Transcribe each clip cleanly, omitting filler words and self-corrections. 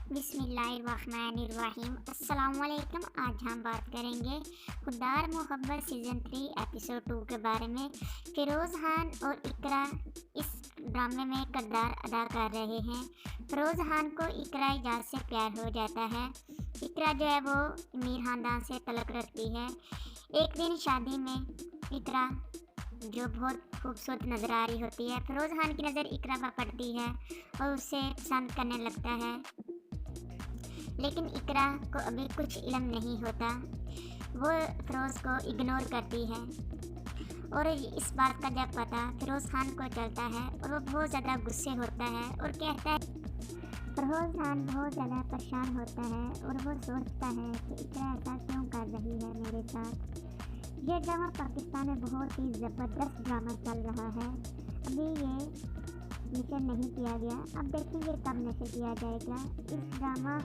बिस्मिल्लाहिर्रहमानिर्रहीम। अस्सलामुअलैकुम। आज हम बात करेंगे खुद्दार मोहब्बत सीज़न 3 एपिसोड 2 के बारे में। फ़िरोज़ खान और इकरा इस ड्रामे में किरदार अदा कर रहे हैं। फ़िरोज़ खान को इकरा इजाज़ से प्यार हो जाता है। इकरा जो है वो अमीर ख़ानदान से तल्लुक़ रखती है। एक दिन शादी में इकरा जो बहुत खूबसूरत नज़र आ रही होती है, फ़िरोज़ खान की नज़र इकरा पर पड़ती है और उसे पसंद करने लगता है। लेकिन इकरा को अभी कुछ इल्म नहीं होता। वो फ़िरोज़ को इग्नोर करती है और इस बात का जब पता फ़िरोज़ खान को चलता है और वो बहुत ज़्यादा गुस्से होता है और कहता है। फ़िरोज़ खान बहुत ज़्यादा परेशान होता है और वो सोचता है कि इकरा ऐसा क्यों कर रही है मेरे साथ। ये ड्रामा पाकिस्तान में बहुत ही ज़बरदस्त ड्रामा चल रहा है। अभी ये नशर नहीं किया गया, अब देखेंगे कब नशर किया जाएगा। इस ड्रामा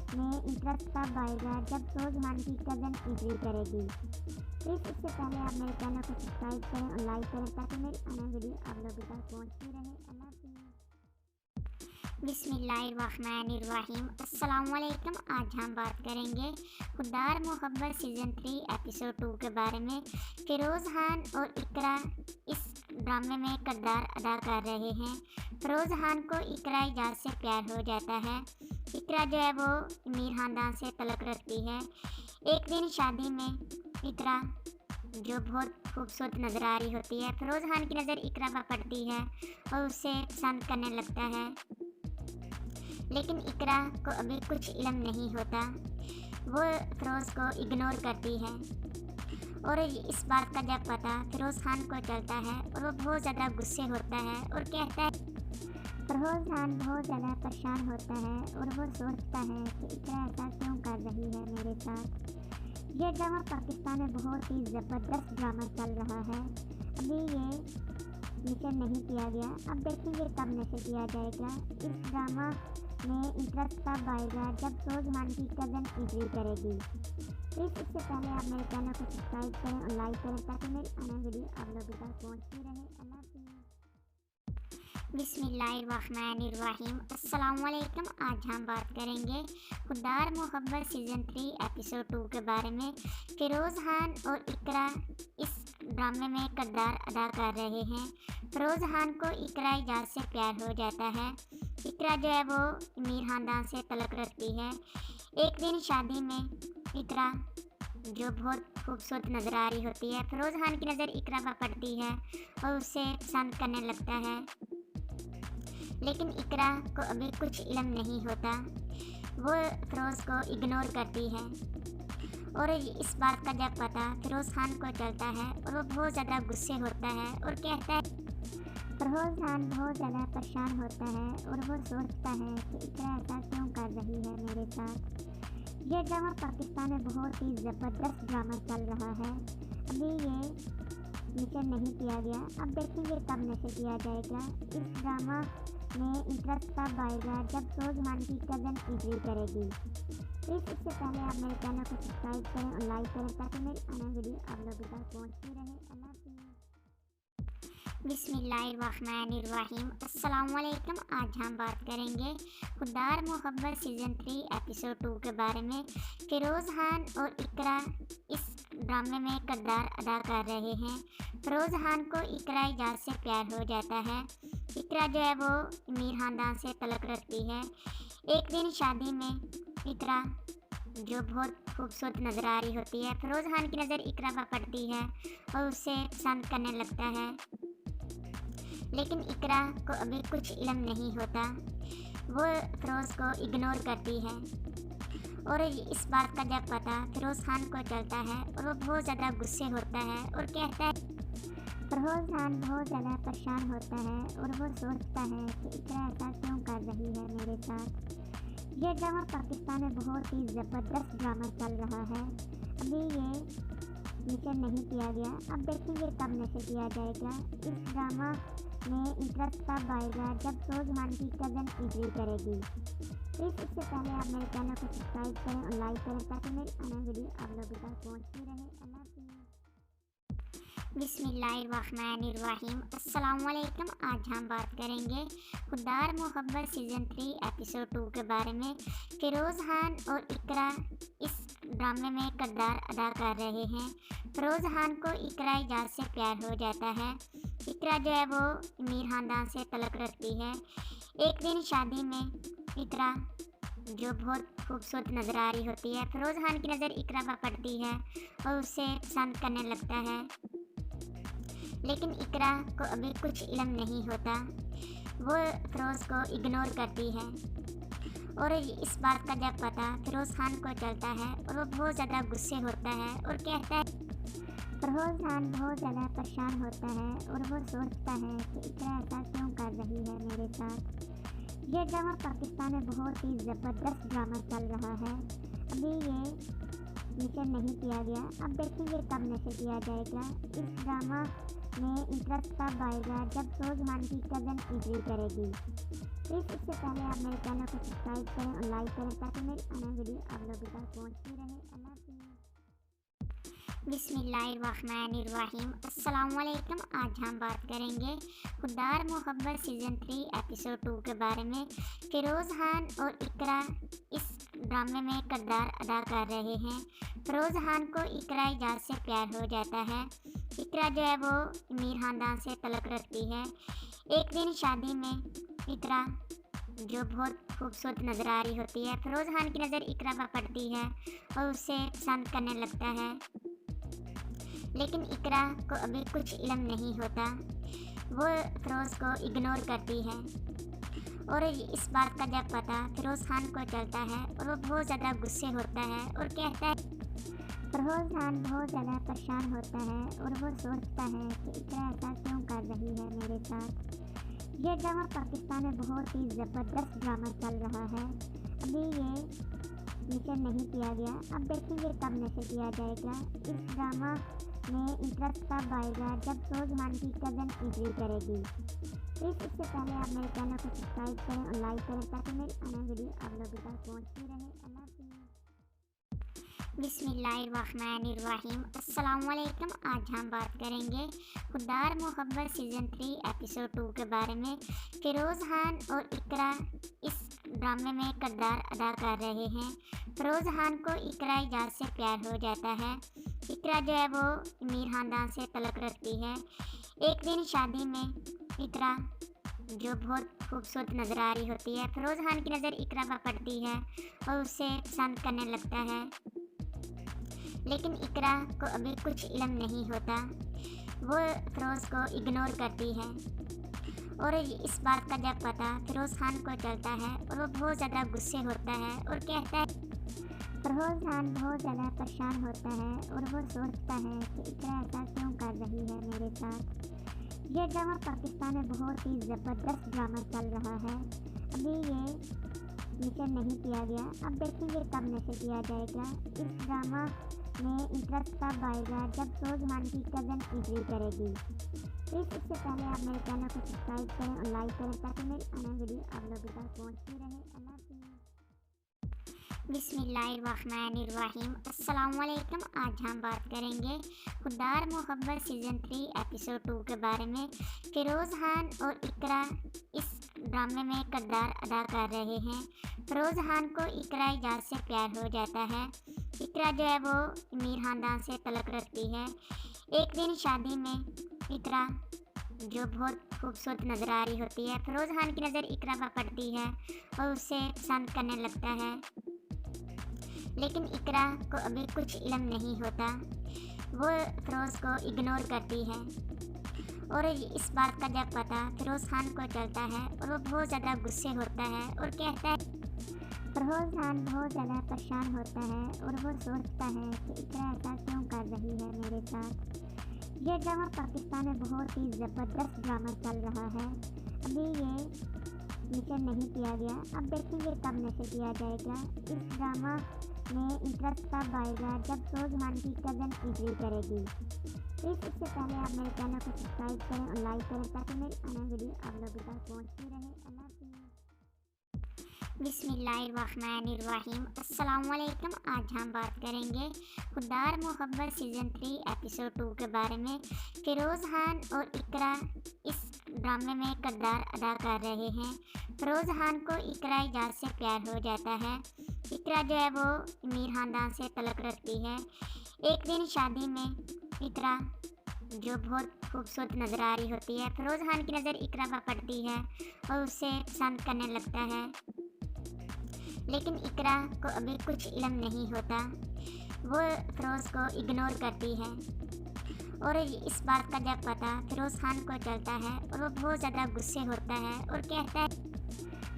में इंटरेस्ट तब आएगा जब फ़िरोज़ खान की कज़न एंट्री करेगी। प्लीज़ इससे पहले आप मेरे चैनल को सब्सक्राइब करें और लाइक करें ताकि मेरी आने वीडियो आप लोगों तक पहुँचती रहे। अल्लाह हाफ़िज़। बिस्मिल्लाहिर्रहमानिर्रहीम। अस्सलामुअलैकुम। आज हम बात करेंगे खुद्दार मोहब्बत सीज़न 3 एपिसोड 2 के बारे में। फ़िरोज़ खान और इकरा इस ड्रामे में किरदार अदा कर रहे हैं। फ़िरोज़ खान को इकरा इजाज़ से प्यार हो जाता है। इकरा जो है वो अमीर ख़ानदान से तल्लुक़ रखती है। एक दिन शादी में इकरा जो बहुत खूबसूरत नज़र आ रही होती है, फ़िरोज़ खान की नज़र इकरा पर पड़ती है और उसे पसंद करने लगता है। लेकिन इकरा को अभी कुछ इल्म नहीं होता। वो फ़िरोज़ को इग्नोर करती है और इस बात का जब पता फ़िरोज़ खान को चलता है और वो बहुत ज़्यादा गुस्से होता है और कहता है। फ़िरोज़ खान बहुत ज़्यादा परेशान होता है और वो सोचता है कि इकरा ऐसा क्यों कर रही है मेरे साथ। ये ड्रामा पाकिस्तान में बहुत ही ज़बरदस्त ड्रामा चल रहा है। अभी ये नशर नहीं किया गया, अब देखेंगे कब नशर किया जाएगा। इस ड्रामा में इंटरेस्ट तब आएगा जब फ़िरोज़ खान की कज़न एंट्री करेगी। प्लीज़ इससे पहले आप मेरे चैनल को सब्सक्राइब करें और लाइक करें ताकि मेरी आने वीडियो आप लोगों तक पहुँचती रहे। अल्लाह हाफ़िज़। बिस्मिल्लाहिर्रहमानिर्रहीम। अस्सलामुअलैकुम। आज हम बात करेंगे खुद्दार मोहब्बत सीज़न 3 एपिसोड 2 के बारे में। फ़िरोज़ खान और इकरा इस ड्रामे में किरदार अदा कर रहे हैं। फ़िरोज़ खान को इकरा इजाज़ से प्यार हो जाता है। इकरा जो है वो अमीर ख़ानदान से तल्लुक़ रखती है। एक दिन शादी में इकरा जो बहुत खूबसूरत नज़र आ रही होती है, फ़िरोज़ खान की नज़र इकरा पर पड़ती है और उसे पसंद करने लगता है। लेकिन इकरा को अभी कुछ इल्म नहीं होता। वो फ़िरोज़ को इग्नोर करती है और इस बात का जब पता फ़िरोज़ खान को चलता है और वो बहुत ज़्यादा गुस्से होता है और कहता है। फ़िरोज़ खान बहुत ज़्यादा परेशान होता है और वो सोचता है कि इकरा ऐसा क्यों कर रही है मेरे साथ। ये ड्रामा पाकिस्तान में बहुत ही ज़बरदस्त ड्रामा चल रहा है। अभी ये नशर नहीं किया गया, अब देखेंगे कब नशर किया जाएगा। इस ड्रामा में इंटरेस्ट तब आएगा जब फ़िरोज़ खान की कज़न एंट्री करेगी। प्लीज़ इससे पहले आप मेरे चैनल को सब्सक्राइब करें और लाइक करें ताकि मेरी आने वीडियो आप लोगों तक पहुँचती रहे। अल्लाह हाफ़िज़। बिस्मिल्लाहिर्रहमानिर्रहीम। अस्सलामुअलैकुम। आज हम बात करेंगे खुद्दार मोहब्बत सीज़न 3 एपिसोड 2 के बारे में। फ़िरोज़ खान और इकरा इस ड्रामे में किरदार अदा कर रहे हैं। फ़िरोज़ खान को इकरा इजाज़ से प्यार हो जाता है। इकरा जो है वो अमीर ख़ानदान से तल्लुक़ रखती है। एक दिन शादी में इकरा जो बहुत खूबसूरत नज़र आ रही होती है, फ़िरोज़ खान की नज़र इकरा पर पड़ती है और उसे पसंद करने लगता है। लेकिन इकरा को अभी कुछ इल्म नहीं होता। वो फ़िरोज़ को इग्नोर करती है और इस बात का जब पता फ़िरोज़ खान को चलता है और वो बहुत ज़्यादा गुस्से होता है और कहता है। फ़िरोज़ खान बहुत ज़्यादा परेशान होता है और वो सोचता है कि इकरा ऐसा क्यों कर रही है मेरे साथ। ये ड्रामा पाकिस्तान में बहुत ही ज़बरदस्त ड्रामा चल रहा है। अभी ये नशर नहीं किया गया, अब देखेंगे कब नशर किया जाएगा। इस ड्रामा में इंटरेस्ट तब आएगा जब फ़िरोज़ खान की कज़न एंट्री करेगी। प्लीज़ इससे पहले आप मेरे चैनल को सब्सक्राइब करें और लाइक करें ताकि मेरी आने वीडियो आप लोगों तक पहुँचती रहे। अल्लाह हाफ़िज़। बिस्मिल्लाहिर्रहमानिर्रहीम। अस्सलामुअलैकुम। आज हम बात करेंगे खुद्दार मोहब्बत सीज़न 3 एपिसोड 2 के बारे में। फ़िरोज़ खान और इकरा इस ड्रामे में किरदार अदा कर रहे हैं। फ़िरोज़ खान को इकरा इजाज़ से प्यार हो जाता है। इकरा जो है वो अमीर ख़ानदान से तल्लुक़ रखती है। एक दिन शादी में इकरा जो बहुत खूबसूरत नज़र आ रही होती है, फ़िरोज़ खान की नज़र इकरा पर पड़ती है और उसे पसंद करने लगता है। लेकिन इकरा को अभी कुछ इल्म नहीं होता। वो फ़िरोज़ को इग्नोर करती है और इस बात का जब पता फ़िरोज़ खान को चलता है और वो बहुत ज़्यादा गुस्से होता है और कहता है। फ़िरोज़ खान बहुत ज़्यादा परेशान होता है और वो सोचता है कि इकरा ऐसा क्यों कर रही है मेरे साथ। ये ड्रामा पाकिस्तान में बहुत ही ज़बरदस्त ड्रामा चल रहा है। अभी ये नशर नहीं किया गया, अब देखेंगे कब नशर किया जाएगा। इस ड्रामा में इंटरेस्ट तब आएगा जब फ़िरोज़ खान की कज़न एंट्री करेगी। प्लीज़ इससे पहले आप मेरे चैनल को सब्सक्राइब करें और लाइक करें ताकि मेरी आने वीडियो आप लोगों तक पहुँचती रहे। अल्लाह हाफ़िज़। बिस्मिल्लाहिर्रहमानिर्रहीम। अस्सलामुअलैकुम। आज हम बात करेंगे खुद्दार मोहब्बत सीज़न 3 एपिसोड 2 के बारे में। फ़िरोज़ खान और इकरा इस ड्रामे में किरदार अदा कर रहे हैं। फ़िरोज़ खान को इकरा इजाज़ से प्यार हो जाता है। इकरा जो है वो अमीर ख़ानदान से तल्लुक़ रखती है। एक दिन शादी में इकरा जो बहुत खूबसूरत नज़र आ रही होती है, फ़िरोज़ खान की नज़र इकरा पर पड़ती है और उसे पसंद करने लगता है। लेकिन इकरा को अभी कुछ इल्म नहीं होता। वो फ़िरोज़ को इग्नोर करती है और इस बात का जब पता फ़िरोज़ खान को चलता है और वो बहुत ज़्यादा गुस्से होता है और कहता है। फ़िरोज़ खान बहुत ज़्यादा परेशान होता है और वो सोचता है कि इकरा ऐसा क्यों कर रही है मेरे साथ। ये ड्रामा पाकिस्तान में बहुत ही ज़बरदस्त ड्रामा चल रहा है। अभी ये नशर नहीं किया गया, अब देखेंगे कब नशर किया जाएगा। इस ड्रामा में इंटरेस्ट तब आएगा जब फ़िरोज़ खान की कज़न एंट्री करेगी। प्लीज़ इससे पहले आप मेरे चैनल को सब्सक्राइब करें और लाइक करें ताकि मेरी आने वीडियो आप लोगों तक पहुँचती रहे। अल्लाह हाफ़िज़। बिस्मिल्लाहिर्रहमानिर्रहीम। अस्सलामुअलैकुम। आज हम बात करेंगे खुद्दार मोहब्बत सीज़न 3 एपिसोड 2 के बारे में। फ़िरोज़ खान और इकरा इस ड्रामे में किरदार अदा कर रहे हैं। फ़िरोज़ खान को इकरा इजाज़ से प्यार हो जाता है। इकरा जो है वो अमीर ख़ानदान से तल्लुक़ रखती है। एक दिन शादी में इकरा जो बहुत खूबसूरत नज़र आ रही होती है, फ़िरोज़ खान की नज़र इकरा पर पड़ती है और उसे पसंद करने लगता है। लेकिन इकरा को अभी कुछ इल्म नहीं होता। वो फ़िरोज़ को इग्नोर करती है और इस बात का जब पता फ़िरोज़ खान को चलता है और वो बहुत ज़्यादा गुस्से होता है और कहता है। फ़िरोज़ खान बहुत ज़्यादा परेशान होता है और वो सोचता है कि इकरा ऐसा क्यों कर रही है मेरे साथ। ये ड्रामा पाकिस्तान में बहुत ही ज़बरदस्त ड्रामा चल रहा है। अभी ये नशर नहीं किया गया, अब देखेंगे कब नशर किया जाएगा। इस ड्रामा में इंटरेस्ट तब आएगा जब फ़िरोज़ खान की कज़न एंट्री करेगी। प्लीज़ इससे पहले आप मेरे चैनल को सब्सक्राइब करें और लाइक करें ताकि मेरी आने वीडियो आप लोगों तक पहुँचती रहे। अल्लाह हाफ़िज़। बिस्मिल्लाहिर्रहमानिर्रहीम। अस्सलामुअलैकुम। आज हम बात करेंगे खुद्दार मोहब्बत सीज़न 3 एपिसोड 2 के बारे में। फ़िरोज़ खान और इकरा इस ड्रामे में किरदार अदा कर रहे हैं। फ़िरोज़ खान को इकरा इजाज़ से प्यार हो जाता है। इकरा जो है वो अमीर ख़ानदान से तल्लुक़ रखती है। एक दिन शादी में इकरा जो बहुत खूबसूरत नज़र आ रही होती है, फ़िरोज़ खान की नज़र इकरा पर पड़ती है और उसे पसंद करने लगता है। लेकिन इकरा को अभी कुछ इल्म नहीं होता। वो फ़िरोज़ को इग्नोर करती है और इस बात का जब पता फ़िरोज़ खान को चलता है और वो बहुत ज़्यादा गुस्से होता है और कहता है। फ़िरोज़ खान बहुत ज़्यादा परेशान होता है और वो सोचता है कि इकरा ऐसा क्यों कर रही है मेरे साथ। ये ड्रामा पाकिस्तान में बहुत ही ज़बरदस्त ड्रामा चल रहा है। अभी ये नशर नहीं किया गया, अब देखेंगे कब नशर किया जाएगा। इस ड्रामा में इंटरेस्ट तब आएगा जब फ़िरोज़ खान की कज़न एंट्री करेगी। प्लीज़ इससे पहले आप मेरे चैनल को सब्सक्राइब करें और लाइक करें ताकि मेरी आने वीडियो आप लोगों तक पहुँचती रहे। अल्लाह हाफ़िज़। बिस्मिल्लाहिर्रहमानिर्रहीम। अस्सलामुअलैकुम। आज हम बात करेंगे खुद्दार मोहब्बत सीज़न 3 एपिसोड 2 के बारे में। फ़िरोज़ खान और इकरा इस ड्रामे में किरदार अदा कर रहे हैं। फ़िरोज़ खान को इकरा इजाज़ से प्यार हो जाता है। इकरा जो है वो अमीर ख़ानदान से तल्लुक़ रखती है। एक दिन शादी में इकरा जो बहुत खूबसूरत नज़र आ रही होती है, फ़िरोज़ खान की नज़र इकरा पर पड़ती है और उसे पसंद करने लगता है। लेकिन इकरा को अभी कुछ इल्म नहीं होता। वो फ़िरोज़ को इग्नोर करती है और इस बात का जब पता फ़िरोज़ खान को चलता है और वो बहुत ज़्यादा गुस्से होता है और कहता है।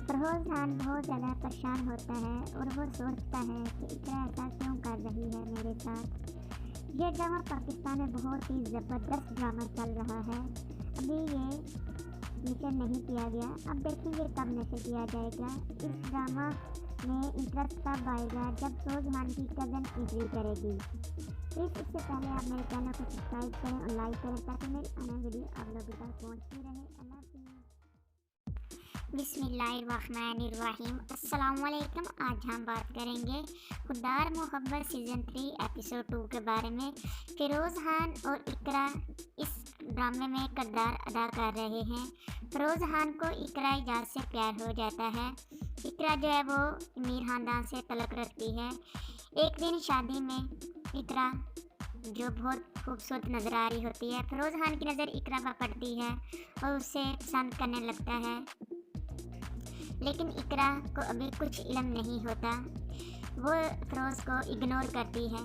फ़िरोज़ खान बहुत ज़्यादा परेशान होता है और वो सोचता है कि इकरा ऐसा क्यों कर रही है मेरे साथ। ये ड्रामा पाकिस्तान में बहुत ही ज़बरदस्त ड्रामा चल रहा है। अभी ये नशर नहीं किया गया, अब देखेंगे कब नशर किया जाएगा। इस ड्रामा में इंटरेस्ट तब आएगा जब फ़िरोज़ खान की कज़न एंट्री करेगी। प्लीज़ इससे पहले आप मेरे चैनल को सब्सक्राइब करें और लाइक करें ताकि मेरी आने वीडियो आप लोगों तक पहुँचती रहे। अल्लाह हाफ़िज़। बिस्मिल्लाहिर्रहमानिर्रहीम। अस्सलामुअलैकुम। आज हम बात करेंगे खुद्दार मोहब्बत सीज़न 3 एपिसोड 2 के बारे में। फ़िरोज़ खान और इकरा इस ड्रामे में किरदार अदा कर रहे हैं। फ़िरोज़ खान को इकरा इजाज़ से प्यार हो जाता है। इकरा जो है वो अमीर ख़ानदान से तल्लुक़ रखती है। एक दिन शादी में इकरा जो बहुत खूबसूरत नज़र आ रही होती है, फ़िरोज़ खान की नज़र इकरा पर पड़ती है और उसे पसंद करने लगता है। लेकिन इकरा को अभी कुछ इल्म नहीं होता। वो फ़िरोज़ को इग्नोर करती है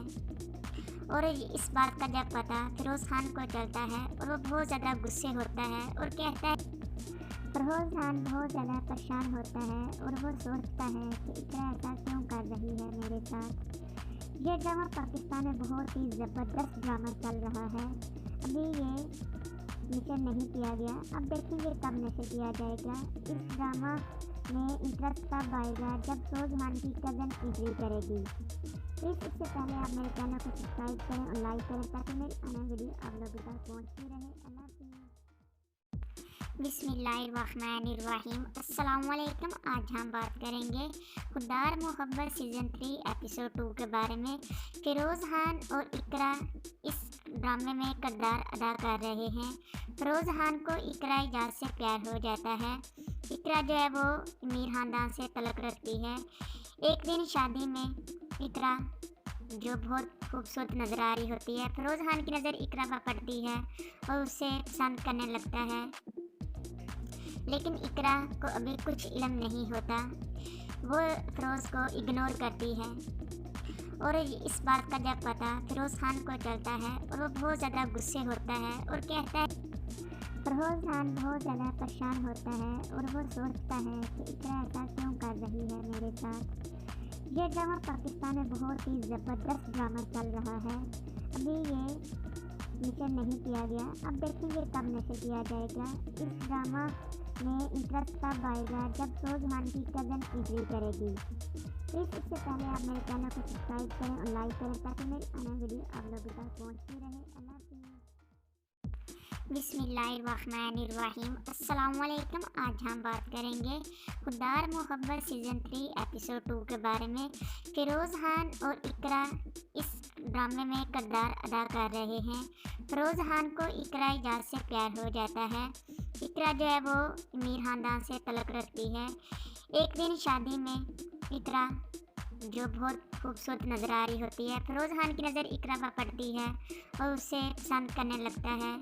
और इस बात का जब पता फ़िरोज़ खान को चलता है और वो बहुत ज़्यादा गुस्से होता है और कहता है। फ़िरोज़ खान बहुत ज़्यादा परेशान होता है और वो सोचता है कि इकरा ऐसा क्यों कर रही है मेरे साथ। ये ड्रामा पाकिस्तान में बहुत ही ज़बरदस्त ड्रामा चल रहा है। अभी ये नशर नहीं किया गया, अब देखेंगे कब नशर किया जाएगा। इस ड्रामा में इंटरेस्ट तब आएगा जब फ़िरोज़ खान की कज़न एंट्री करेगी। प्लीज़ इससे पहले आप मेरे चैनल को सब्सक्राइब करें और लाइक करें ताकि मेरी आने वीडियो आप लोगों तक पहुँचती रहे। अल्लाह हाफ़िज़। बिस्मिल्लाहिर्रहमानिर्रहीम। अस्सलामुअलैकुम। आज हम बात करेंगे खुद्दार मोहब्बत सीज़न 3 एपिसोड 2 के बारे में। फ़िरोज़ खान और इकरा इस ड्रामे में किरदार अदा कर रहे हैं। फ़िरोज़ खान को इकरा इजाज़ से प्यार हो जाता है। इकरा जो है वो अमीर ख़ानदान से तल्लुक़ रखती है। एक दिन शादी में इकरा जो बहुत खूबसूरत नज़र आ रही होती है, फ़िरोज़ खान की नज़र इकरा पर पड़ती है और उसे पसंद करने लगता है। लेकिन इकरा को अभी कुछ इल्म नहीं होता। वो फ़िरोज़ को इग्नोर करती है और इस बात का जब पता फ़िरोज़ खान को चलता है और वो बहुत ज़्यादा गुस्से होता है और कहता है। फ़िरोज़ खान बहुत ज़्यादा परेशान होता है और वो सोचता है कि इकरा ऐसा क्यों कर रही है मेरे साथ। ये ड्रामा पाकिस्तान में बहुत ही ज़बरदस्त ड्रामा चल रहा है। अभी ये नशर नहीं किया गया, अब देखेंगे कब नशर किया जाएगा। इस ड्रामा में इंटरेस्ट तब आएगा जब फ़िरोज़ खान की कज़न एंट्री करेगी। प्लीज़ इससे पहले आप मेरे चैनल को सब्सक्राइब करें और लाइक करें ताकि मेरी आने वीडियो आप लोगों तक पहुँचती रहे। अल्लाह हाफ़िज़। बिस्मिल्लाहिर्रहमानिर्रहीम। अस्सलामुअलैकुम। आज हम बात करेंगे खुद्दार मोहब्बत सीज़न 3 एपिसोड 2 के बारे में। फ़िरोज़ खान और इकरा इस ड्रामे में किरदार अदा कर रहे हैं। फ़िरोज़ खान को इकरा इजाज़ से प्यार हो जाता है। इकरा जो है वो अमीर ख़ानदान से तल्लुक़ रखती है। एक दिन शादी में इकरा जो बहुत खूबसूरत नज़र आ रही होती है, फ़िरोज़ खान की नज़र इकरा पर पड़ती है और उसे पसंद करने लगता है।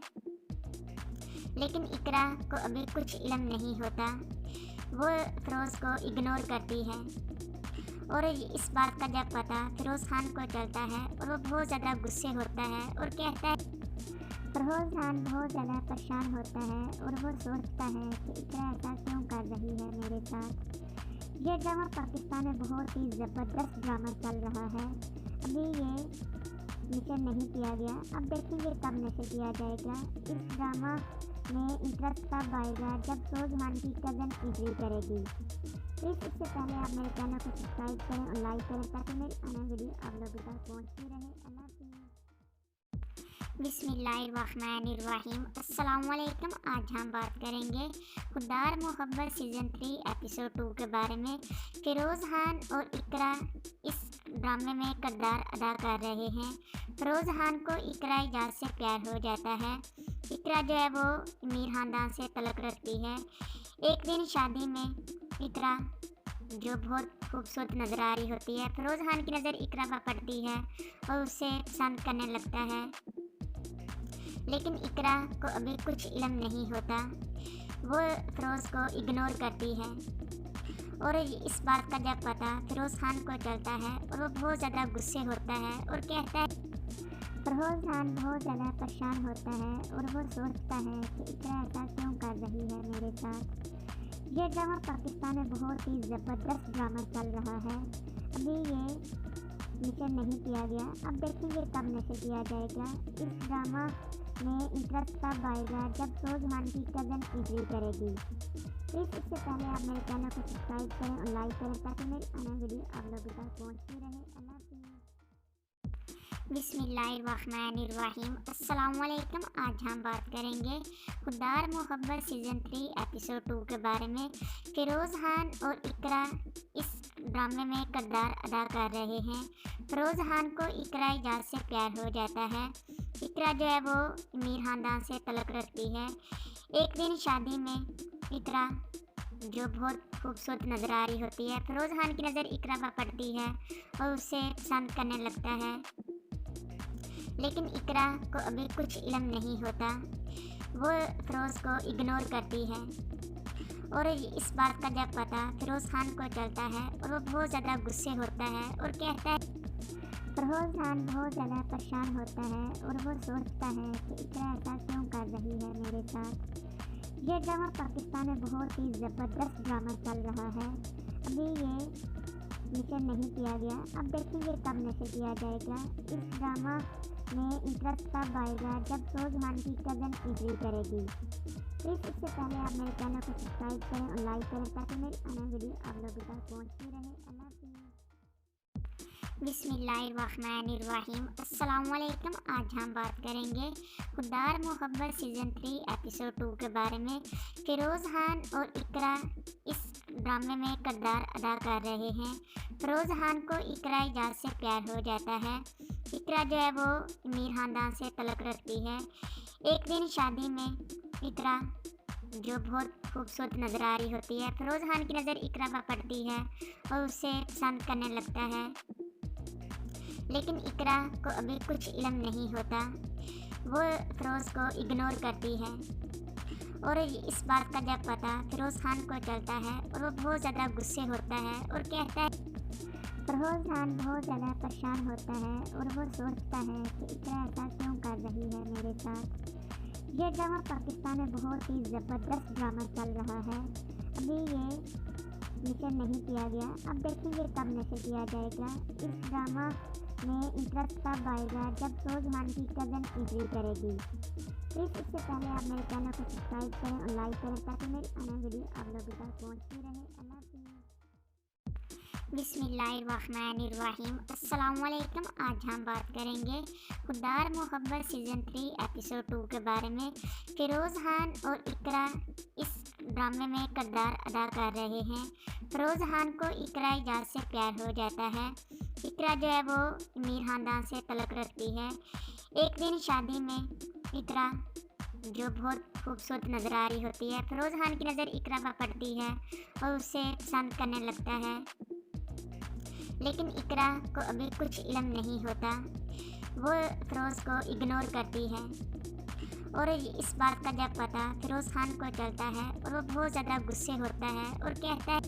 लेकिन इकरा को अभी कुछ इल्म नहीं होता। वो फ़िरोज़ को इग्नोर करती है और इस बात का जब पता फ़िरोज़ खान को चलता है और वो बहुत ज़्यादा गुस्से होता है और कहता है। फ़िरोज़ खान बहुत ज़्यादा परेशान होता है और वो सोचता है कि इकरा ऐसा क्यों कर रही है मेरे साथ। ये ड्रामा पाकिस्तान में बहुत ही ज़बरदस्त ड्रामा चल रहा है। अभी ये नशर नहीं किया गया, अब देखेंगे कब नशर किया जाएगा। इस ड्रामा में इंटरेस्ट तब आएगा जब फ़िरोज़ खान की कज़न एंट्री करेगी। प्लीज़ इससे पहले आप मेरे चैनल को सब्सक्राइब करें और लाइक करें ताकि मेरी आने वीडियो आप लोगों तक पहुँचती रहे। अल्लाह हाफ़िज़। बिस्मिल्लाहिर्रहमानिर्रहीम। अस्सलामुअलैकुम। आज हम बात करेंगे खुदार मोहब्बत सीज़न 3 एपिसोड 2 के बारे में। फ़िरोज़ खान और इकरा इस ड्रामे में किरदार अदा कर रहे हैं। फ़िरोज़ खान को इकरा इजाज़ से प्यार हो जाता है। इकरा जो है वो अमीर ख़ानदान से तल्लुक़ रखती है। एक दिन शादी में इकरा जो बहुत खूबसूरत नज़र आ रही होती है, फ़िरोज़ खान की नज़र इकरा पर पड़ती है और उसे पसंद करने लगता है। लेकिन इकरा को अभी कुछ इल्म नहीं होता। वो फ़िरोज़ को इग्नोर करती है और इस बात का जब पता फ़िरोज़ खान को चलता है और वो बहुत ज़्यादा गुस्से होता है और कहता है। फ़िरोज़ खान बहुत ज़्यादा परेशान होता है और वो सोचता है कि इकरा ऐसा क्यों कर रही है मेरे साथ। ये ड्रामा पाकिस्तान में बहुत ही ज़बरदस्त ड्रामा चल रहा है। अभी ये नशर नहीं किया गया, अब देखेंगे कब नशर किया जाएगा। इस ड्रामा में इंटरेस्ट तब आएगा जब फ़िरोज़ खान की कज़न एंट्री करेगी। प्लीज़ इससे पहले आप मेरे चैनल को सब्सक्राइब करें और लाइक करें ताकि मेरी आने वीडियो आप लोगों तक पहुँचती रहे। अल्लाह हाफ़िज़। बिस्मिल्लाहिर्रहमानिर्रहीम। अस्सलामुअलैकुम। आज हम बात करेंगे खुदार मोहब्बत सीज़न 3 एपिसोड 2 के बारे में। फ़िरोज़ खान और इकरा इस ड्रामे में किरदार अदा कर रहे हैं। फ़िरोज़ खान को इकरा इजाज़ से प्यार हो जाता है। इकरा जो है वो अमीर ख़ानदान से तल्लुक़ रखती है। एक दिन शादी में इकरा जो बहुत खूबसूरत नज़र आ रही होती है, फ़िरोज़ खान की नज़र इकरा पर पड़ती है और उसे पसंद करने लगता है। लेकिन इकरा को अभी कुछ इल्म नहीं होता। वो फ़िरोज़ को इग्नोर करती है और इस बात का जब पता फ़िरोज़ खान को चलता है और वो बहुत ज़्यादा गुस्से होता है और कहता है। फ़िरोज़ खान बहुत ज़्यादा परेशान होता है और वो सोचता है कि इकरा ऐसा क्यों कर रही है मेरे साथ। ये ड्रामा पाकिस्तान में बहुत ही ज़बरदस्त ड्रामा चल रहा है। अभी ये नशर नहीं किया गया, अब देखेंगे कब नशर किया जाएगा। इस ड्रामा में इंटरेस्ट तब आएगा जब फ़िरोज़ खान की कज़न एंट्री करेगी। प्लीज़ इससे पहले आप मेरे चैनल को सब्सक्राइब करें और लाइक करें ताकि मेरी आने वीडियो आप लोगों तक पहुँचती रहे। अल्लाह हाफ़िज़। बिस्मिल्लाहिर्रहमानिर्रहीम। अस्सलामुअलैकुम। आज हम बात करेंगे खुदार मोहब्बत सीज़न 3 एपिसोड 2 के बारे में। फ़िरोज़ खान और इकरा इस ड्रामे में किरदार अदा कर रहे हैं। फ़िरोज़ खान को इकरा इजाज़ से प्यार हो जाता है। इकरा जो है वो अमीर ख़ानदान से तल्लुक़ रखती है। एक दिन शादी में इकरा जो बहुत खूबसूरत नज़र आ रही होती है, फ़िरोज़ खान की नज़र इकरा पर पड़ती है और उसे पसंद करने लगता है। लेकिन इकरा को अभी कुछ इल्म नहीं होता। वो फ़िरोज़ को इग्नोर करती है और इस बात का जब पता फ़िरोज़ खान को चलता है और वो बहुत ज़्यादा गुस्से होता है और कहता है। फ़िरोज़ खान बहुत ज़्यादा परेशान होता है और वो सोचता है कि इकरा ऐसा क्यों कर रही है मेरे साथ। ये ड्रामा पाकिस्तान में बहुत ही ज़बरदस्त ड्रामा चल रहा है। अभी ये नशर नहीं किया गया, अब देखेंगे कब नशर किया जाएगा। इस ड्रामा में इंटरेस्ट तब आएगा जब फ़िरोज़ खान की कज़न एंट्री करेगी। प्लीज़ इससे पहले आप मेरे चैनल को सब्सक्राइब करें और लाइक करें ताकि मेरी आने वीडियो आप लोगों तक पहुँचती रहे। अल्लाह हाफ़िज़। बिस्मिल्लाहिर्रहमानिर्रहीम। अस्सलामुअलैकुम। आज हम बात करेंगे खुदार मोहब्बत सीज़न 3 एपिसोड 2 के बारे में। फ़िरोज़ खान और इकरा इस ड्रामे में किरदार अदा कर रहे हैं। फ़िरोज़ खान को इकरा इजाज़ से प्यार हो जाता है। इकरा जो है वो अमीर ख़ानदान से तल्लुक़ रखती है। एक दिन शादी में इकरा जो बहुत खूबसूरत नज़र आ रही होती है, फ़िरोज़ खान की नज़र इकरा पर पड़ती है और उसे पसंद करने लगता है। लेकिन इकरा को अभी कुछ इल्म नहीं होता। वो फ़िरोज़ को इग्नोर करती है और इस बात का जब पता फ़िरोज़ खान को चलता है और वो बहुत ज़्यादा गुस्से होता है और कहता है।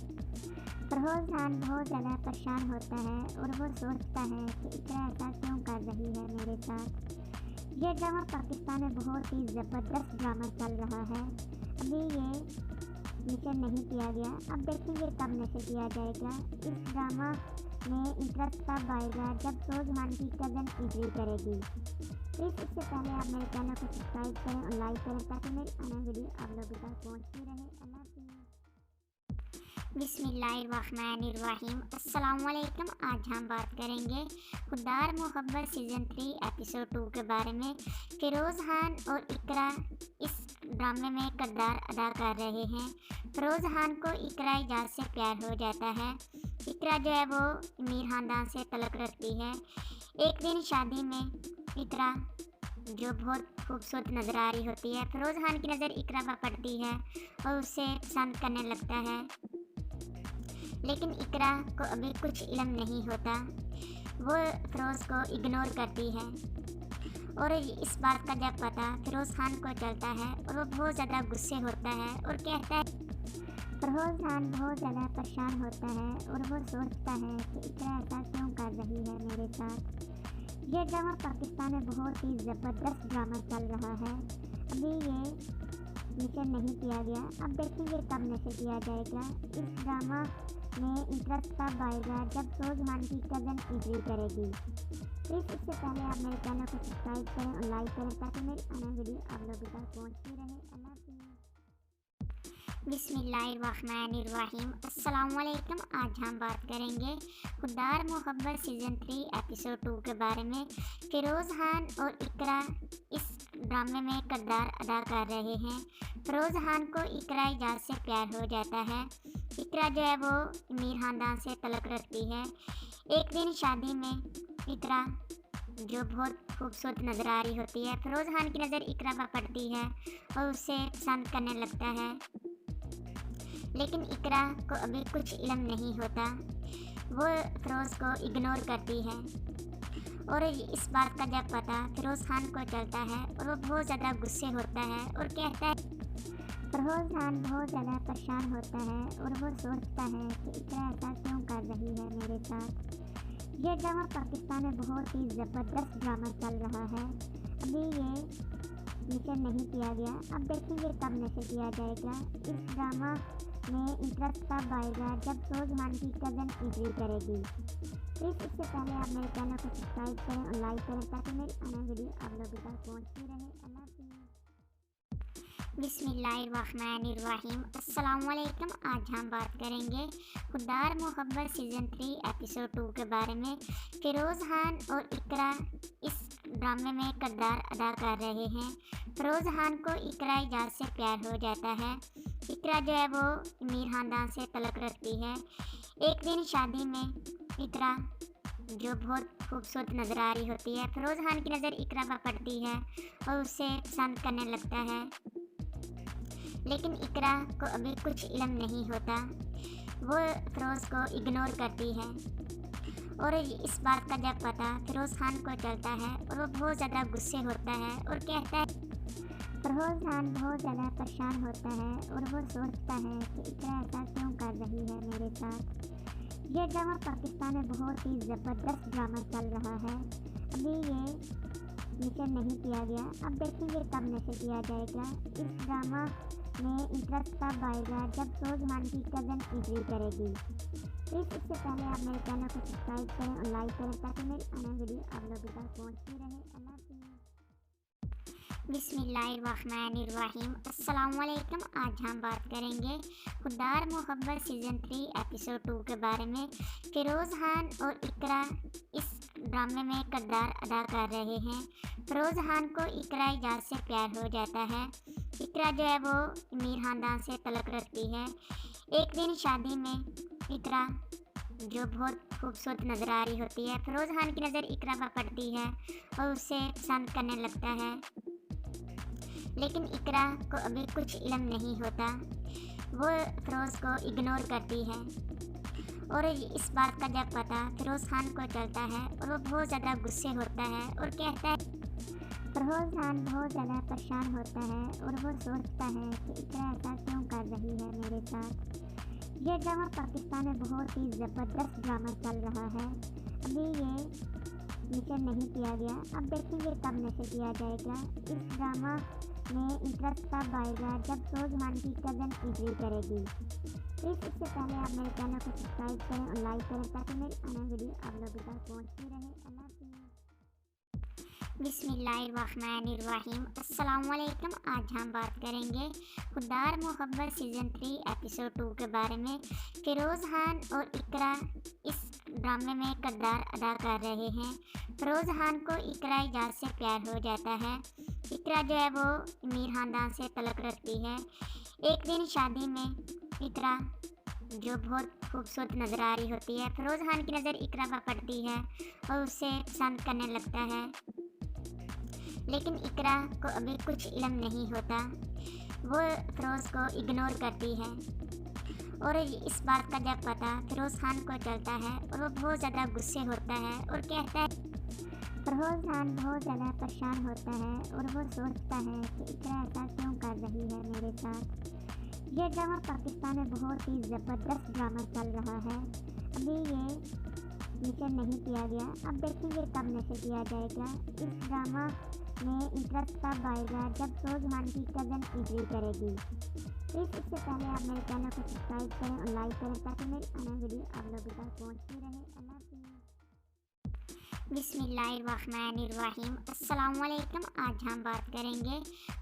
फ़िरोज़ खान बहुत ज़्यादा परेशान होता है और वो सोचता है कि इकरा ऐसा क्यों कर रही है मेरे साथ। ये ड्रामा पाकिस्तान में बहुत ही ज़बरदस्त ड्रामा चल रहा है। अभी ये नशर नहीं किया गया, अब देखेंगे कब नशर किया जाएगा। इस ड्रामा में इंटरेस्ट तब आएगा जब फ़िरोज़ खान की कज़न एंट्री करेगी। प्लीज़ इससे पहले आप मेरे चैनल को सब्सक्राइब करें और लाइक करें ताकि मेरी आने वीडियो आप लोगों तक पहुँचती रहे। अल्लाह हाफ़िज़। बिस्मिल्लाहिर्रहमानिर्रहीम। अस्सलामुअलैकुम। आज हम बात करेंगे खुद्दार मोहब्बत सीज़न 3 एपिसोड 2 के बारे में। फ़िरोज़ खान और इकरा इस ड्रामे में किरदार अदा कर रहे हैं। फ़िरोज़ खान को इकरा इजाज़ से प्यार हो जाता है। इकरा जो है वो अमीर ख़ानदान से तल्लुक़ रखती है। एक दिन शादी में इकरा जो बहुत खूबसूरत नज़र आ रही होती है, फ़िरोज़ खान की नज़र इकरा पर पड़ती है और उसे पसंद करने लगता है। लेकिन इकरा को अभी कुछ इल्म नहीं होता। वो फ़िरोज़ को इग्नोर करती है और इस बात का जब पता फ़िरोज़ खान को चलता है और वो बहुत ज़्यादा गुस्से होता है और कहता है। फ़िरोज़ खान बहुत ज़्यादा परेशान होता है और वो सोचता है कि इकरा ऐसा क्यों कर रही है मेरे साथ। ये ड्रामा पाकिस्तान में बहुत ही ज़बरदस्त ड्रामा चल रहा है। अभी ये नशर नहीं किया गया, अब देखेंगे कब नशर किया जाएगा। इस ड्रामा में इंटरेस्ट तब आएगा जब फ़िरोज़ खान की कज़न एंट्री करेगी। प्लीज़ इससे पहले आप मेरे चैनल को सब्सक्राइब करें और लाइक करें ताकि मेरी आने वीडियो आप लोगों तक पहुँचती रहे। अल्लाह हाफ़िज़। बिस्मिल्लाहिर्रहमानिर्रहीम। अस्सलामुअलैकुम। आज हम बात करेंगे खुद्दार मोहब्बत सीज़न 3 एपिसोड 2 के बारे में। फ़िरोज़ खान और इकरा इस ड्रामे में किरदार अदा कर रहे हैं। फ़िरोज़ खान को इकरा इजाज़ से प्यार हो जाता है। इकरा जो है वो अमीर ख़ानदान से तल्लुक़ रखती है। एक दिन शादी में इकरा जो बहुत खूबसूरत नज़र आ रही होती है, फ़िरोज़ खान की नज़र इकरा पर पड़ती है और उसे पसंद करने लगता है। लेकिन इकरा को अभी कुछ इल्म नहीं होता। वो फ़िरोज़ को इग्नोर करती है और इस बात का जब पता फ़िरोज़ खान को चलता है और वो बहुत ज़्यादा गुस्से होता है और कहता है। फ़िरोज़ खान बहुत ज़्यादा परेशान होता है और वो सोचता है कि इकरा ऐसा क्यों कर रही है मेरे साथ। ये ड्रामा पाकिस्तान में बहुत ही ज़बरदस्त ड्रामा चल रहा है। अभी ये नशर नहीं किया गया, अब देखेंगे कब नशर किया जाएगा। इस ड्रामा में इंटरेस्ट तब आएगा जब फ़िरोज़ खान की कज़न एंट्री करेगी। प्लीज़ इससे पहले आप मेरे चैनल को सब्सक्राइब करें और लाइक करें ताकि मेरी आने वीडियो आप लोगों तक पहुँचती रहे। अल्लाह हाफ़िज़। बिस्मिल्लाहिर्रहमानिर्रहीम। अस्सलामुअलैकुम। आज हम बात करेंगे खुद्दार मोहब्बत सीज़न 3 एपिसोड 2 के बारे में। फ़िरोज़ खान और इकरा इस ड्रामे में किरदार अदा कर रहे हैं। फ़िरोज़ खान को इकरा इजाज़ से प्यार हो जाता है। इकरा जो है वो अमीर ख़ानदान से तल्लुक़ रखती है। एक दिन शादी में इकरा जो बहुत खूबसूरत नज़र आ रही होती है, फ़िरोज़ खान की नज़र इकरा पर पड़ती है और उसे पसंद करने लगता है। लेकिन इकरा को अभी कुछ इल्म नहीं होता। वो फ़िरोज़ को इग्नोर करती है और इस बात का जब पता फ़िरोज़ खान को चलता है और वो बहुत ज़्यादा गुस्से होता है और कहता है। फ़िरोज़ खान बहुत ज़्यादा परेशान होता है और वो सोचता है कि इकरा ऐसा क्यों कर रही है मेरे साथ। ये ड्रामा पाकिस्तान में बहुत ही ज़बरदस्त ड्रामा चल रहा है। अभी ये नशर नहीं किया गया, अब देखेंगे कब नशर किया जाएगा। इस ड्रामा में इंटरेस्ट तब आएगा जब फ़िरोज़ खान की कज़न एंट्री करेगी। प्लीज़ इससे पहले आप मेरे चैनल को सब्सक्राइब करें और लाइक करें ताकि मेरी आने वीडियो आप लोगों तक पहुँचती रहे। अल्लाह हाफ़िज़। बिस्मिल्लाहिर्रहमानिर्रहीम। अस्सलामुअलैकुम। आज हम बात करेंगे खुद्दार मोहब्बत सीज़न 3 एपिसोड 2 के बारे में। फ़िरोज़ खान और इकरा इस ड्रामे में किरदार अदा कर रहे हैं। फ़िरोज़ खान को इकरा इजाज़ से प्यार हो जाता है। इकरा जो है वो अमीर ख़ानदान से तल्लुक़ रखती है। एक दिन शादी में इकरा जो बहुत खूबसूरत नज़र आ रही होती है, फ़िरोज़ खान की नज़र इकरा पर पड़ती है और उसे पसंद करने लगता है। लेकिन इकरा को अभी कुछ इल्म नहीं होता। वो फ़िरोज़ को इग्नोर करती है और इस बात का जब पता फ़िरोज़ खान को चलता है और वो बहुत ज़्यादा गुस्से होता है और कहता है। फ़िरोज़ खान बहुत ज़्यादा परेशान होता है और वो सोचता है कि इकरा ऐसा क्यों कर रही है मेरे साथ। ये ड्रामा पाकिस्तान में बहुत ही ज़बरदस्त ड्रामा चल रहा है। अभी ये नशर नहीं किया गया, अब देखेंगे कब नशर किया जाएगा। इस ड्रामा में इंटरेस्ट तब आएगा जब फ़िरोज़ खान की कज़न एंट्री करेगी। प्लीज़ इससे पहले आप मेरे चैनल को सब्सक्राइब करें और लाइक करें ताकि मेरी आने वीडियो आप लोगों तक पहुँचती रहे। अल्लाह हाफ़िज़। बिस्मिल्लाहिर्रहमानिर्रहीम। अस्सलामुअलैकुम। आज हम बात करेंगे खुद्दार मोहब्बत सीज़न 3 एपिसोड 2 के बारे में। फिरोज़ खान और इकरा इस ड्रामे में किरदार अदा कर रहे हैं। फिरोज़ खान को इकरा इजाज़ से प्यार हो जाता है। इकरा जो है वो अमीर ख़ानदान से तल्लुक़ रखती है। एक दिन शादी में इकरा जो बहुत खूबसूरत नज़र आ रही होती है, फिरोज़ खान की नज़र इकरा पर पड़ती है और उसे पसंद करने लगता है। लेकिन इकरा को अभी कुछ इल्म नहीं होता। वो फिरोज़ को इग्नोर करती है और इस बात का जब पता फिरोज़ खान को चलता है और वो बहुत ज़्यादा गुस्से होता है और कहता है। फिरोज़ खान बहुत ज़्यादा परेशान होता है और वो सोचता है कि इकरा ऐसा क्यों कर रही है मेरे साथ। ये ड्रामा पाकिस्तान में बहुत ही ज़बरदस्त ड्रामा चल रहा है। अभी ये नशर नहीं किया गया, अब देखेंगे कब नशर किया जाएगा। इस ड्रामा में इंटरेस्ट तब आएगा जब फिरोज़ खान की कज़न एंट्री करेगी। प्लीज़ इससे पहले आप मेरे चैनल को सब्सक्राइब करें और लाइक करें ताकि मेरी आने वीडियो आप लोगों तक पहुँचती रहे। अल्लाह हाफ़िज़। बिस्मिल्लाहिर्रहमानिर्रहीम। अस्सलामुअलैकुम। आज हम बात करेंगे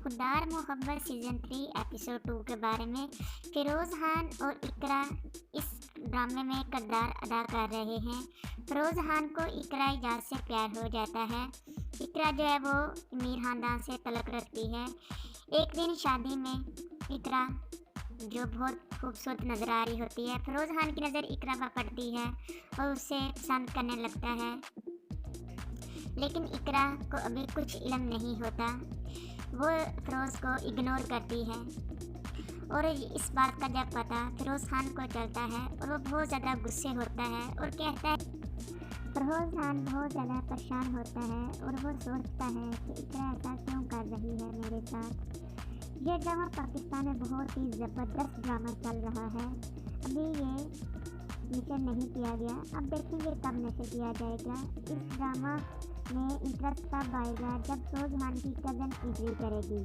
खुद्दार मोहब्बत सीज़न 3 एपिसोड 2 के बारे में। फिरोज़ खान और इकरा इस ड्रामे में किरदार अदा कर रहे हैं। फिरोज़ खान को इकरा इजाज़ से प्यार हो जाता है। इकरा जो है वो अमीर ख़ानदान से तल्लुक़ रखती है। एक दिन शादी में इकरा जो बहुत खूबसूरत नज़र आ रही होती है, फिरोज़ खान की नज़र इकरा पर पड़ती है और उसे पसंद करने लगता है। लेकिन इकरा को अभी कुछ इल्म नहीं होता। वो फिरोज़ को इग्नोर करती है और इस बात का जब पता फिरोज़ खान को चलता है और वो बहुत ज़्यादा गुस्से होता है और कहता है। फिरोज़ खान बहुत ज़्यादा परेशान होता है और वो सोचता है कि इकरा ऐसा क्यों कर रही है मेरे साथ। ये ड्रामा पाकिस्तान में बहुत ही ज़बरदस्त ड्रामा चल रहा है। अभी ये नशर नहीं किया गया, अब देखेंगे कब नशर किया जाएगा। इस ड्रामा में इंटरेस्ट तब आएगा जब फिरोज़ खान की कज़न एंट्री करेगी।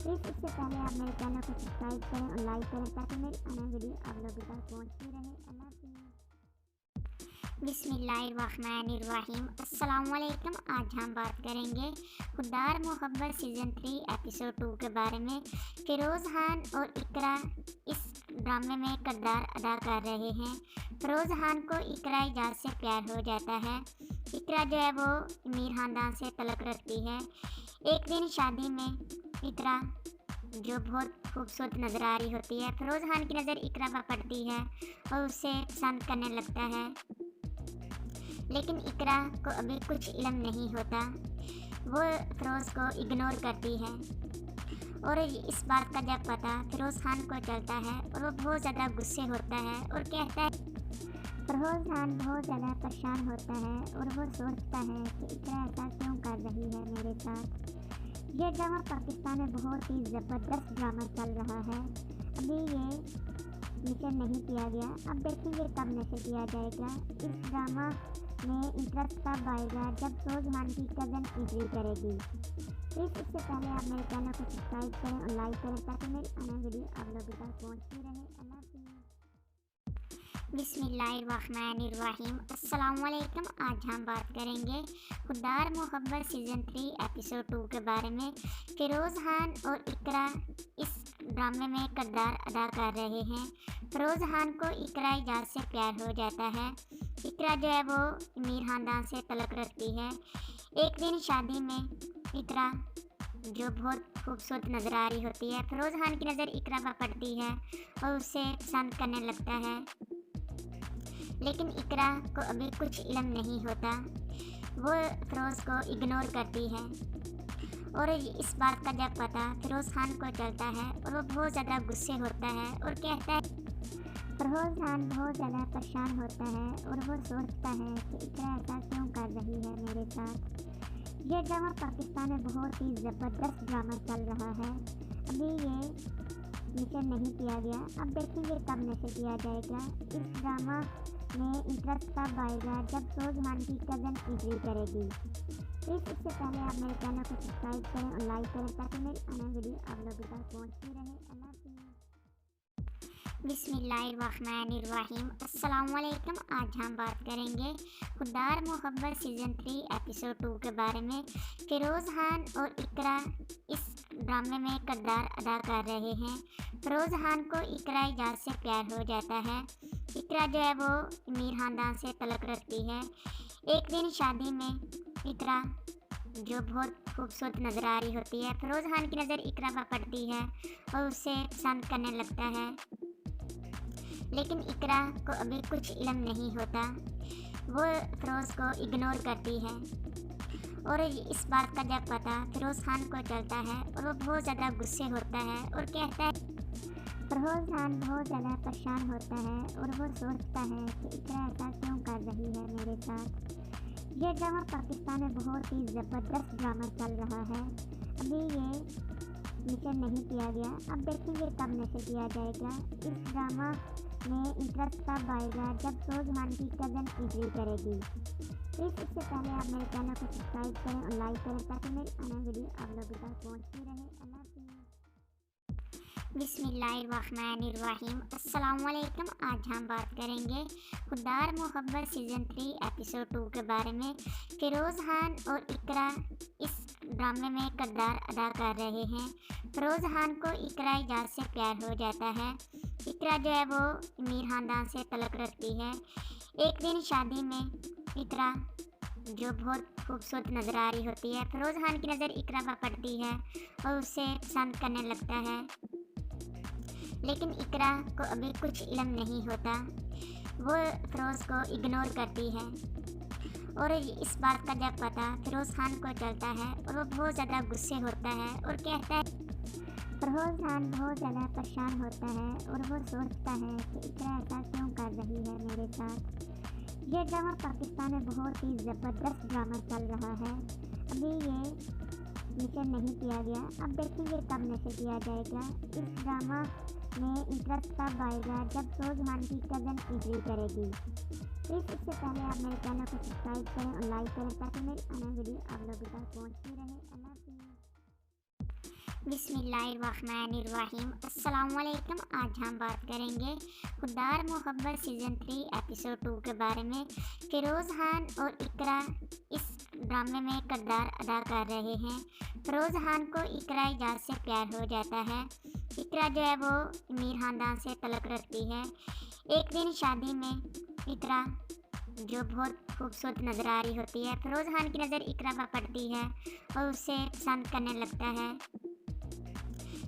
प्लीज़ इससे पहले आप मेरे चैनल को सब्सक्राइब करें और लाइक करें ताकि मेरी आने वीडियो आप लोगों तक पहुँचती रहे। अल्लाह हाफ़िज़। बिस्मिल्लाहिर्रहमानिर्रहीम। अस्सलामुअलैकुम। आज हम बात करेंगे खुद्दार मोहब्बत सीज़न 3 एपिसोड 2 के बारे में। फिरोज़ खान और इकरा इस ड्रामे में किरदार अदा कर रहे हैं। फिरोज़ खान को इकरा इजाज़ से प्यार हो जाता है। इकरा जो है वो अमीर ख़ानदान से तल्लुक़ रखती है। एक दिन शादी में इकरा जो बहुत खूबसूरत नज़र आ रही होती है, फिरोज़ खान की नज़र इकरा पर पड़ती है और उसे पसंद करने लगता है। लेकिन इकरा को अभी कुछ इल्म नहीं होता। वो फिरोज़ को इग्नोर करती है और इस बात का जब पता फिरोज़ खान को चलता है और वो बहुत ज़्यादा गुस्से होता है और कहता है। फिरोज़ खान बहुत ज़्यादा परेशान होता है और वो सोचता है कि इकरा ऐसा क्यों कर रही है मेरे साथ। ये ड्रामा पाकिस्तान में बहुत ही ज़बरदस्त ड्रामा चल रहा है। अभी ये नशर नहीं किया गया, अब देखेंगे कब नशर किया जाएगा। इस ड्रामा में इंटरेस्ट तब आएगा जब फिरोज़ खान की कज़न एंट्री करेगी। प्लीज़ इससे पहले आप मेरे चैनल को सब्सक्राइब करें और लाइक करें ताकि मेरी आने वीडियो आप लोगों तक पहुँचती रहे। अल्लाह हाफ़िज़। बिस्मिल्लाहिर्रहमानिर्रहीम। अस्सलामुअलैकुम। आज हम बात करेंगे खुद्दार मोहब्बत सीज़न 3 एपिसोड 2 के बारे में। फिरोज़ खान और इकरा इस ड्रामे में किरदार अदा कर रहे हैं। फिरोज़ खान को इकरा इजाज़ से प्यार हो जाता है। इकरा जो है वो अमीर ख़ानदान से तल्लुक़ रखती है। एक दिन शादी में इकरा जो बहुत खूबसूरत नज़र आ रही होती है, फिरोज़ खान की नज़र इकरा पर पड़ती है और उसे पसंद करने लगता है। लेकिन इकरा को अभी कुछ इल्म नहीं होता। वो फिरोज़ को इग्नोर करती है और इस बात का जब पता फिरोज़ खान को चलता है और वो बहुत ज़्यादा गुस्से होता है और कहता है। फिरोज़ खान बहुत ज़्यादा परेशान होता है और वो सोचता है कि इकरा ऐसा क्यों कर रही है मेरे साथ। ये ड्रामा पाकिस्तान में बहुत ही ज़बरदस्त ड्रामा चल रहा है। अभी ये नशर नहीं किया गया, अब देखेंगे कब नशर किया जाएगा। इस ड्रामा में इंटरेस्ट तब आएगा जब फिरोज़ खान की कज़न एंट्री करेगी। प्लीज़ इससे पहले आप मेरे चैनल को सब्सक्राइब करें और लाइक करें ताकि मेरी आने वीडियो आप लोगों तक पहुँचती रहे। अल्लाह हाफ़िज़। बिस्मिल्लाहिर्रहमानिर्रहीम। अस्सलामुअलैकुम। आज हम बात करेंगे खुद्दार मोहब्बत सीज़न 3 एपिसोड 2 के बारे में। फ़िरोज़ खान और इकरा इस ड्रामे में किरदार अदा कर रहे हैं। फ़िरोज़ खान को इकरा इजाज़ से प्यार हो जाता है। इकरा जो है वो अमीर ख़ानदान से तल्लुक़ रखती है। एक दिन शादी में इकरा जो बहुत खूबसूरत नज़र आ रही होती है, फ़िरोज़ खान की नज़र इकरा पर पड़ती है और उसे पसंद करने लगता है। लेकिन इकरा को अभी कुछ इल्म नहीं होता। वो फ़िरोज़ को इग्नोर करती है और इस बात का जब पता फ़िरोज़ खान को चलता है और वो बहुत ज़्यादा गुस्से होता है और कहता है। फ़िरोज़ खान बहुत ज़्यादा परेशान होता है और वो सोचता है कि इकरा ऐसा क्यों कर रही है मेरे साथ। ये ड्रामा पाकिस्तान में बहुत ही ज़बरदस्त ड्रामा चल रहा है। अभी ये नशर नहीं किया गया, अब देखेंगे कब नशर किया जाएगा। इस ड्रामा में इंटरेस्ट तब आएगा जब फ़िरोज़ खान की कज़न एंट्री करेगी। प्लीज़ इससे पहले आप मेरे चैनल को सब्सक्राइब करें और लाइक करें ताकि मेरी आने वाली वीडियो आप लोगों तक पहुँचती रहे। अल्लाह हाफ़िज़। बिस्मिल्लाहिर्रहमानिर्रहीम। अस्सलामुअलैकुम। आज हम बात करेंगे खुद्दार मोहब्बत सीज़न 3 एपिसोड 2 के बारे में। फ़िरोज़ खान और इकरा इस ड्रामे में किरदार अदा कर रहे हैं। फ़िरोज़ खान को इकरा इजाज़ से प्यार हो जाता है। इकरा जो है वो अमीर ख़ानदान से तल्लुक़ रखती है। एक दिन शादी में इकरा जो बहुत खूबसूरत नज़र आ रही होती है, फ़िरोज़ खान की नज़र इकरा पर पड़ती है और उसे पसंद करने लगता है। लेकिन इकरा को अभी कुछ इल्म नहीं होता। वो फ़िरोज़ को इग्नोर करती है और इस बात का जब पता फ़िरोज़ खान को चलता है और वो बहुत ज़्यादा गुस्से होता है और कहता है। फ़िरोज़ खान बहुत ज़्यादा परेशान होता है और वो सोचता है कि इकरा ऐसा क्यों कर रही है मेरे साथ। ये ड्रामा पाकिस्तान में बहुत ही ज़बरदस्त ड्रामा चल रहा है। अभी ये नशर नहीं किया गया, अब देखेंगे कब नशर किया जाएगा। इस ड्रामा में इंटरेस्ट तब आएगा जब फ़िरोज़ खान की कज़न एंट्री करेगी। प्लीज़ इससे पहले आप मेरे चैनल को सब्सक्राइब करें और लाइक करें ताकि मेरी आने वाली वीडियो आप लोगों तक पहुँचती रहे। अल्लाह हाफ़िज़। बिस्मिल्लाहिर्रहमानिर्रहीम। अस्सलामुअलैकुम। आज हम बात करेंगे खुद्दार मोहब्बत सीज़न 3 एपिसोड 2 के बारे में। फ़िरोज़ खान और इकरा इस ड्रामे में किरदार अदा कर रहे हैं। फ़िरोज़ खान को इकरा इजाज़ से प्यार हो जाता है। इकरा जो है वो अमीर ख़ानदान से तल्लुक़ रखती है। एक दिन शादी में इकरा जो बहुत खूबसूरत नज़र आ रही होती है, फ़िरोज़ खान की नज़र इकरा पर पड़ती है और उसे पसंद करने लगता है।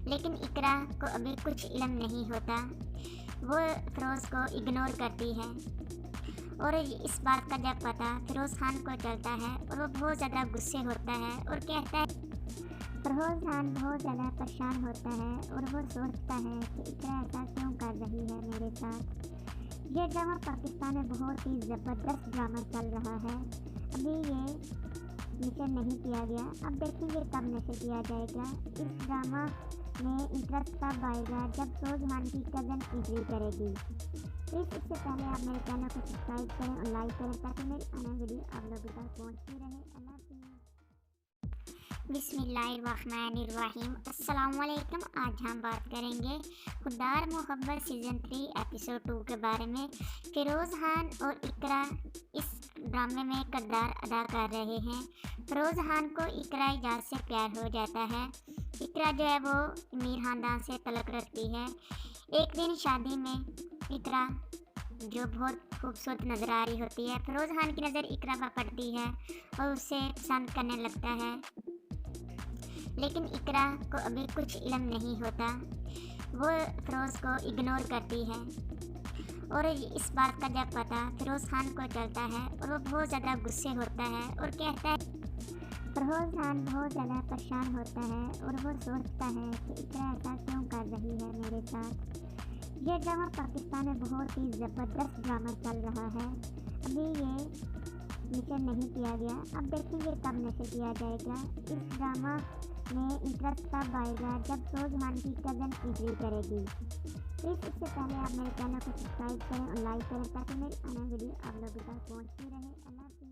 लेकिन इकरा को अभी कुछ इल्म नहीं होता। वो फ़िरोज़ को इग्नोर करती है और इस बात का जब पता फ़िरोज़ खान को चलता है और वो बहुत ज़्यादा गुस्से होता है और कहता है। फ़िरोज़ खान बहुत ज़्यादा परेशान होता है और वो सोचता है कि इकरा ऐसा क्यों कर रही है मेरे साथ। ये ड्रामा पाकिस्तान में बहुत ही ज़बरदस्त ड्रामा चल रहा है। अभी ये नशर नहीं किया गया, अब देखेंगे कब नशर किया जाएगा। इस ड्रामा में इंटरेस्ट तब आएगा जब फ़िरोज़ खान की कज़न एंट्री करेगी। प्लीज़ इससे पहले आप मेरे चैनल को सब्सक्राइब करें और लाइक करें ताकि मेरी आने वाली वीडियो आप लोगों तक पहुँचती रहे। अल्लाह हाफ़िज़। बिस्मिल्लाहिर्रहमानिर्रहीम। अस्सलामुअलैकुम। आज हम बात करेंगे खुद्दार मोहब्बत सीज़न 3 एपिसोड 2 के बारे में। फ़िरोज़ खान और इकरा इस ड्रामे में किरदार अदा कर रहे हैं। फ़िरोज़ खान को इकरा इजाज़ से प्यार हो जाता है। इकरा जो है वो अमीर ख़ानदान से तल्लुक़ रखती है। एक दिन शादी में इकरा जो बहुत खूबसूरत नज़र आ रही होती है, फ़िरोज़ खान की नज़र इकरा पर पड़ती है और उसे पसंद करने लगता है। लेकिन इकरा को अभी कुछ इल्म नहीं होता। वो फ़िरोज़ को इग्नोर करती है और इस बात का जब पता फ़िरोज़ खान को चलता है और वो बहुत ज़्यादा गुस्से होता है और कहता है। फ़िरोज़ खान बहुत ज़्यादा परेशान होता है और वो सोचता है कि इकरा ऐसा क्यों कर रही है मेरे साथ। ये ड्रामा पाकिस्तान में बहुत ही ज़बरदस्त ड्रामा चल रहा है। अभी ये नशर नहीं किया गया, अब देखेंगे कब नशर किया जाएगा। इस ड्रामा में इंटरेस्ट तब आएगा जब फ़िरोज़ खान की कज़न एंट्री करेगी। प्लीज़ इससे पहले आप मेरे चैनल को सब्सक्राइब करें और लाइक करें ताकि मेरी आने वाली वीडियो आप लोगों तक पहुँचती रहे। अल्लाह हाफ़िज़।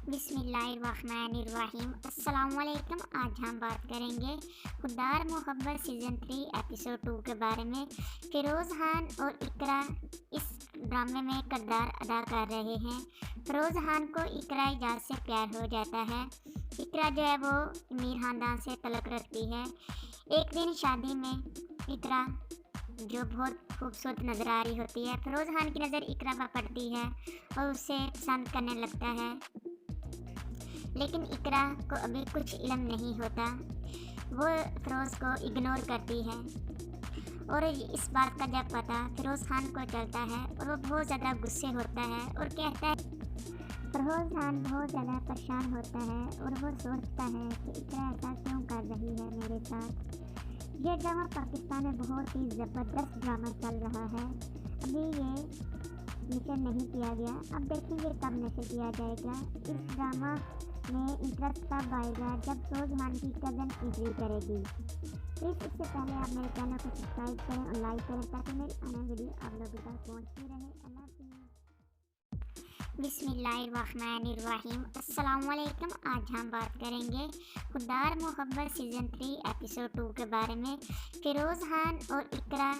बिस्मिल्लाहिर्रहमानिर्रहीम। अस्सलामुअलैकुम। आज हम बात करेंगे खुदार मोहब्बत सीज़न 3 एपिसोड 2 के बारे में। फ़िरोज़ खान और इकरा इस ड्रामे में किरदार अदा कर रहे हैं। फ़िरोज़ खान को इकरा इजाज़ से प्यार हो जाता है। इकरा जो है वो अमीर ख़ानदान से तल्लुक़ रखती है। एक दिन शादी में इकरा जो बहुत खूबसूरत नज़र आ रही होती है, फ़िरोज़ खान की नज़र इकरा पर पड़ती है और उसे पसंद करने लगता है। लेकिन इकरा को अभी कुछ इल्म नहीं होता। वो फ़िरोज़ को इग्नोर करती है और इस बात का जब पता फ़िरोज़ खान को चलता है और वो बहुत ज़्यादा गुस्से होता है और कहता है। फ़िरोज़ खान बहुत ज़्यादा परेशान होता है और वो सोचता है कि इकरा ऐसा क्यों कर रही है मेरे साथ। ये ड्रामा पाकिस्तान में बहुत ही ज़बरदस्त ड्रामा चल रहा है। अभी ये नशर नहीं किया गया, अब देखेंगे कब नशर किया जाएगा। इस ड्रामा में इंटरेस्ट तब आएगा जब फ़िरोज़ खान की कज़न एंट्री करेगी। प्लीज़ इससे पहले आप मेरे चैनल को सब्सक्राइब करें और लाइक करें ताकि मेरी आने वीडियो आप लोगों तक पहुँचती रहे। अल्लाह हाफ़िज़। बिस्मिल्लाहिर्रहमानिर्रहीम। अस्सलामुअलैकुम। आज हम बात करेंगे खुदार मोहब्बत सीज़न 3 एपिसोड 2 के बारे में। फ़िरोज़ खान और इकरा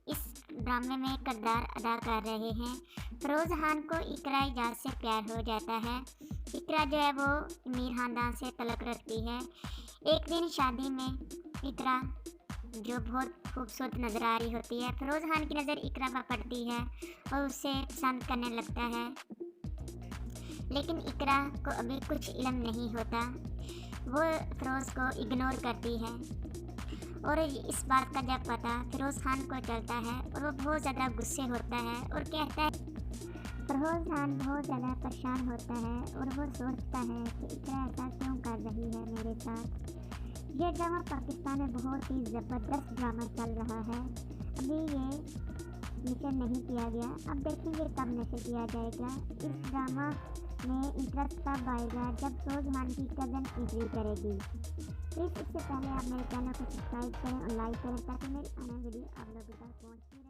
इस ड्रामे में किरदार अदा कर रहे हैं। फ़िरोज़ खान को इकरा इजाज़ से प्यार हो जाता है। इकरा जो है वो अमीर ख़ानदान से तल्लुक़ रखती है। एक दिन शादी में इकरा जो बहुत खूबसूरत नज़र आ रही होती है, फ़िरोज़ खान की नज़र इकरा पर पड़ती है और उसे पसंद करने लगता है। लेकिन इकरा को अभी कुछ इल्म नहीं होता। वो फ़िरोज़ को इग्नोर करती है और इस बात का जब पता फ़िरोज़ खान को चलता है और वो बहुत ज़्यादा गुस्से होता है और कहता है। फ़िरोज़ खान बहुत ज़्यादा परेशान होता है और वो सोचता है कि इकरा ऐसा क्यों कर रही है मेरे साथ। ये ड्रामा पाकिस्तान में बहुत ही ज़बरदस्त ड्रामा चल रहा है। अभी ये नशर नहीं किया गया, अब देखेंगे कब नशर किया जाएगा। इस ड्रामा में इंटरेस्ट तब आएगा जब फ़िरोज़ खान की कज़न एंट्री करेगी। प्लीज़ इससे पहले आप मेरे चैनल को सब्सक्राइब करें और लाइक करें ताकि मेरी आने वीडियो आप लोगों तक पहुँचती रहे।